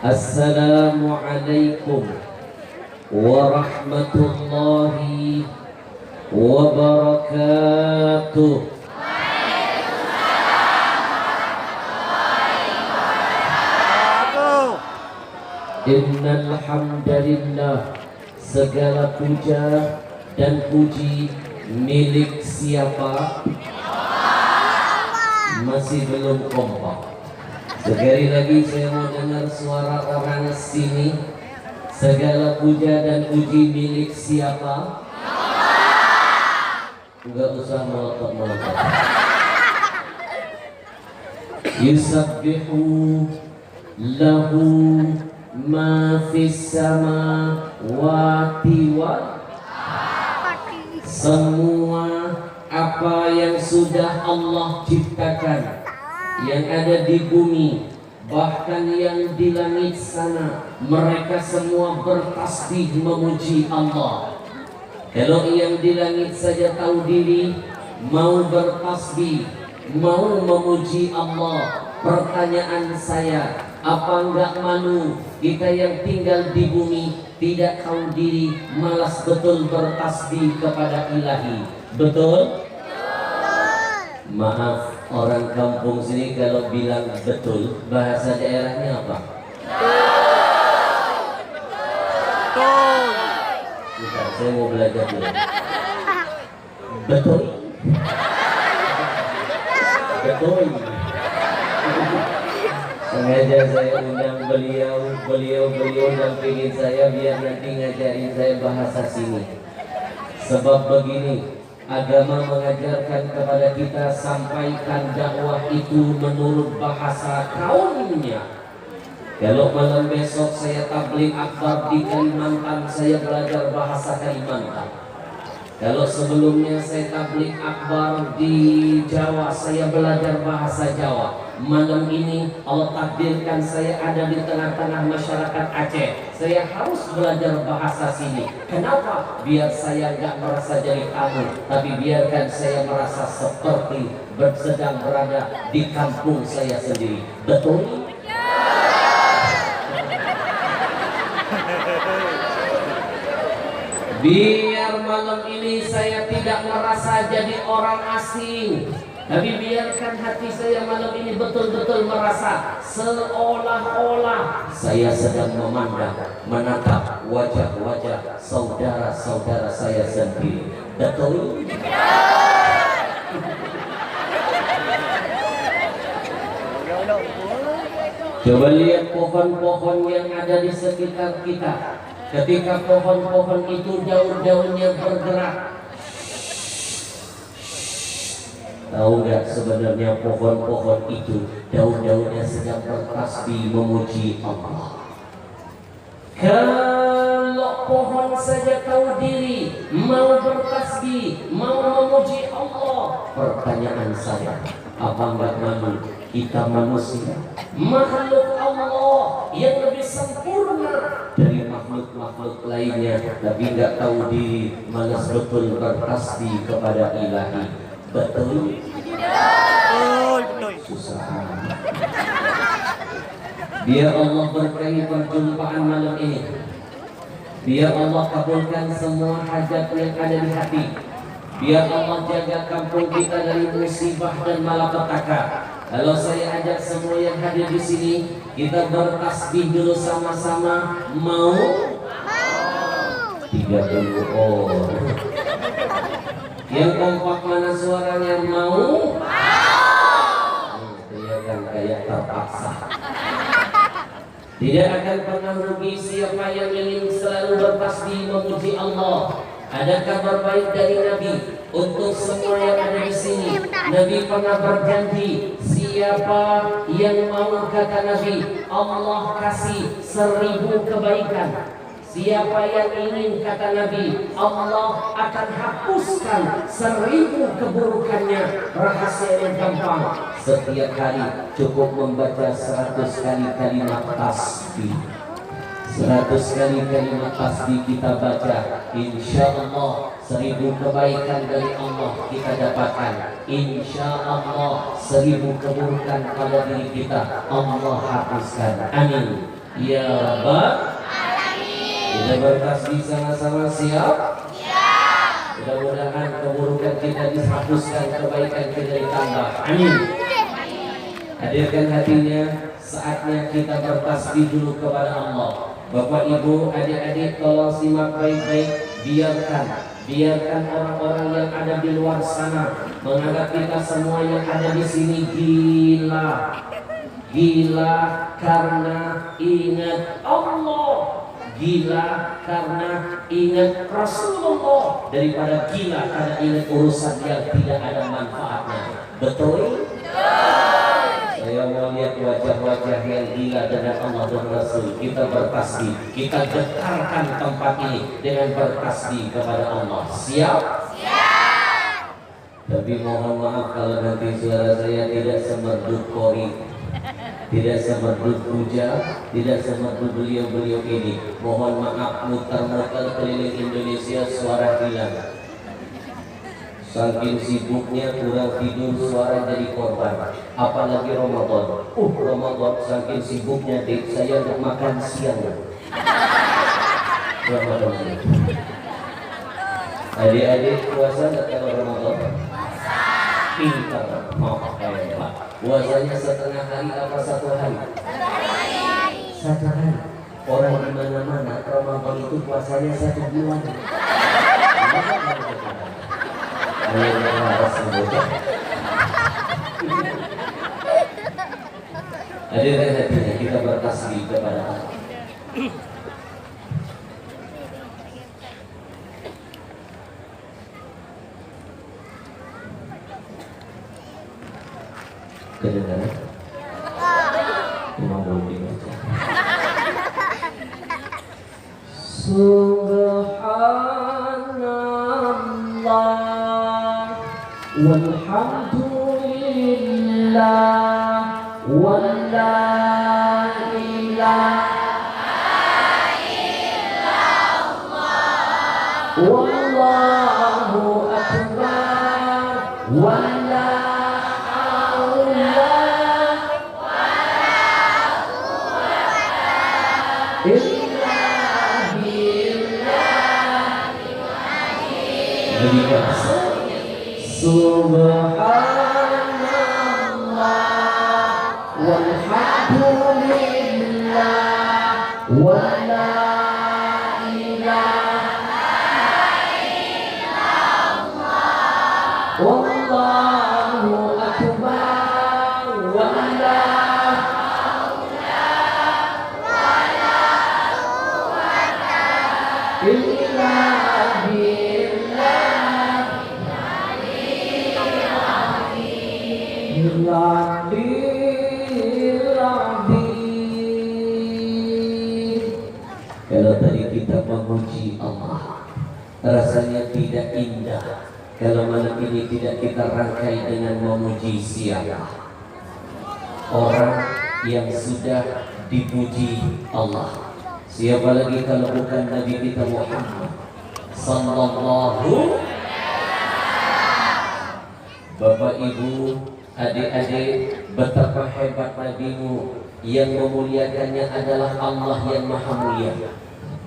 Assalamualaikum warahmatullahi wabarakatuh. Innal hamdalillah, segala puja dan puji milik siapa? Masih belum kompak. Sekali lagi saya mau dengar suara orang sini. Segala puja dan puji milik siapa? Enggak usah melotot-melotot. Yusabbihu lahu ma fis samawati wal, semua apa yang sudah Allah ciptakan, yang ada di bumi, bahkan yang di langit sana, mereka semua bertasbih memuji Allah. Kalau yang di langit saja tahu diri, mau bertasbih, mau memuji Allah, pertanyaan saya, apa enggak malu kita yang tinggal di bumi, tidak tahu diri, malas betul bertasbih kepada Ilahi? Betul? Maaf, orang kampung sini kalau bilang betul, bahasa daerahnya apa? Betul. Bentar, saya mau belajar dulu. Betul. Betul. Sengaja saya undang beliau dampingin saya biar nanti ngajarin saya bahasa sini. Sebab begini, agama mengajarkan kepada kita sampaikan dakwah itu menurut bahasa kaumnya. Kalau malam besok saya tabligh akbar di Kalimantan, saya belajar bahasa Kalimantan. Kalau sebelumnya saya tabligh akbar di Jawa, saya belajar bahasa Jawa. Malam ini Allah takdirkan saya ada di tengah-tengah masyarakat Aceh. Saya harus belajar bahasa sini. Kenapa? Biar saya gak merasa jadi tamu, tapi biarkan saya merasa seperti sedang berada di kampung saya sendiri. Betul? Biar malam ini saya tidak merasa jadi orang asing, tapi biarkan hati saya malam ini betul-betul merasa seolah-olah saya sedang menatap wajah-wajah saudara-saudara saya sendiri. Betul? Coba lihat pohon-pohon yang ada di sekitar kita. Ketika pohon-pohon itu daun-daunnya bergerak, tahu nggak sebenarnya pohon-pohon itu daun-daunnya sedang bertasbih memuji Allah. Kalau pohon saja tahu diri, mau bertasbih, mau memuji Allah, pertanyaan saya, apa nggak malu kita manusia, makhluk Allah yang lebih sempurna dari makhluk-makhluk lainnya, tapi nggak tahu diri, malas betul bertasbih kepada Ilahi? Betul? Betul. Susah. Biar Allah berkahi perjumpaan malam ini. Biar Allah kabulkan semua hajat yang ada di hati. Biar Allah jaga kampung kita dari musibah dan malapetaka. Kalau saya ajak semua yang hadir di sini, kita bertasbih dulu sama-sama. Mau? 30 orang. Yang kompak mana suaranya? Mau? Kelihatan kayak terpaksa. Tidak akan pernah rugi siapa yang ingin selalu bertasbih memuji Allah. Ada kabar baik dari Nabi untuk semua yang ada di sini. Nabi pernah berjanji, siapa yang mau, kata Nabi, Allah kasih 1000 kebaikan. Siapa yang ingin, kata Nabi, Allah akan hapuskan 1000 keburukannya. Rahasia yang gampang, setiap hari cukup membaca 100 kali kalimat tasbih. 100 kali kalimat tasbih kita baca, insya Allah 1000 kebaikan dari Allah kita dapatkan. Insya Allah 1000 keburukan pada diri kita Allah hapuskan. Amin. Ya Rabbal Alamin. Kita bertasbih sama-sama, siap? Mudah-mudahan keburukan kita dihapuskan, kebaikan kita ditambah. Amin. Hadirkan hatinya, saatnya kita bertasbih dulu kepada Allah. Bapak Ibu, adik-adik, tolong simak baik-baik. Biarkan orang-orang yang ada di luar sana menganggap kita semua yang ada di sini gila karena ingat Allah, gila karena ingat Rasulullah, daripada gila karena ingat urusan yang tidak ada manfaatnya. Betul? Saya mau lihat wajah-wajah yang gila dengan Allah dan Rasul. Kita bertasbih, kita getarkan tempat ini dengan bertasbih kepada Allah. Siap? Siap. Tapi mohon maaf kalau nanti suara saya tidak semerdut Kori, tidak semerdut Puja, tidak semerdut beliau-beliau ini. Mohon maaf, muter-muter keliling Indonesia suara hilang. Saking sibuknya kurang tidur, suara jadi korban. Apalagi Ramadan. Ramadan saking sibuknya saya untuk makan siang. Ramadan. Adik-adik puasa nggak kalau Ramadan? Pintar, hebat. Puasanya setengah hari apa satu hari? Satu hari. Orang di mana-mana Ramadan itu puasanya 1 bulan. Hadirkan hatinya, kita bertasbih kepada Allah. Kedengaran? Cuma belum dibaca. Subhanallah walhamdulillah wa la ilaha illallah wallahu akbar wa la haula wa la quwwata illa billah. Subhanallah walhamdulillah wa la ilaha illallah wallahu akbar wa la haula wa la quwwata illa billah. Kalau tadi kita memuji Allah, rasanya tidak indah. Kalau malam ini tidak kita rangkai dengan memuji siapa? Orang yang sudah dipuji Allah. Siapa lagi kalau bukan Nabi kita Muhammad sallallahu. Bapak Ibu, adik-adik, betapa hebat Nabimu, yang memuliakannya adalah Allah yang Maha Mulia.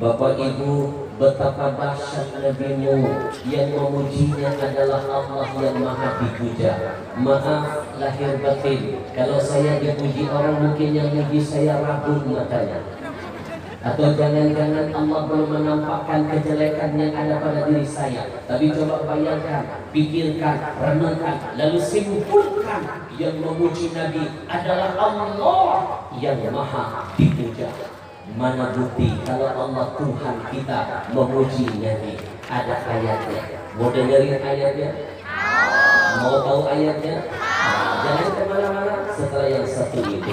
Bapak Ibu, betapa dahsyat Nabimu, yang memujinya adalah Allah yang Maha dipuja. Maaf lahir batin, kalau saya dipuji orang mungkin yang muji saya rabun matanya. Atau jangan-jangan Allah belum menampakkan kejelekan yang ada pada diri saya. Tapi coba bayangkan, pikirkan, renungkan, lalu simpulkan, yang memuji Nabi adalah Allah yang Maha dipuja. Mana bukti kalau Allah Tuhan kita memuji Nabi? Ada ayatnya. Mau dengerin ayatnya? Mau tahu ayatnya? Jangan kemana-mana setelah yang satu ini.